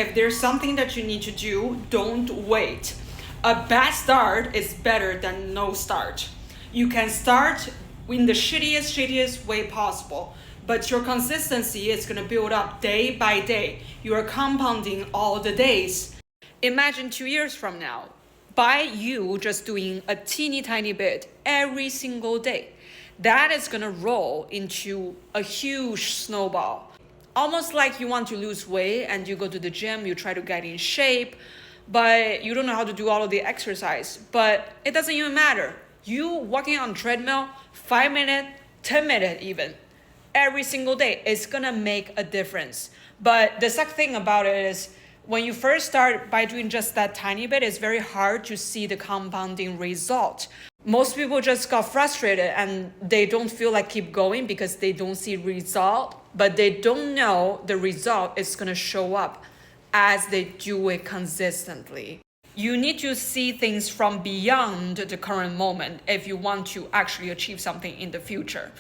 If there's something that you need to do, don't wait. A bad start is better than no start. You can start in the shittiest way possible, but your consistency is going to build up day by day. You are compounding all the days. Imagine 2 years from now, by you just doing a teeny tiny bit every single day, that is going to roll into a huge snowball. Almost like you want to lose weight and you go to the gym, you try to get in shape, but you don't know how to do all of the exercise. But it doesn't even matter. You walking on treadmill, 5 minutes, 10 minutes even, every single day, it's gonna make a difference. But the suck thing about it is, when you first start by doing just that tiny bit, it's very hard to see the compounding result. Most people just got frustrated and they don't feel like keep going because they don't see result, but they don't know the result is gonna show up as they do it consistently. You need to see things from beyond the current moment if you want to actually achieve something in the future.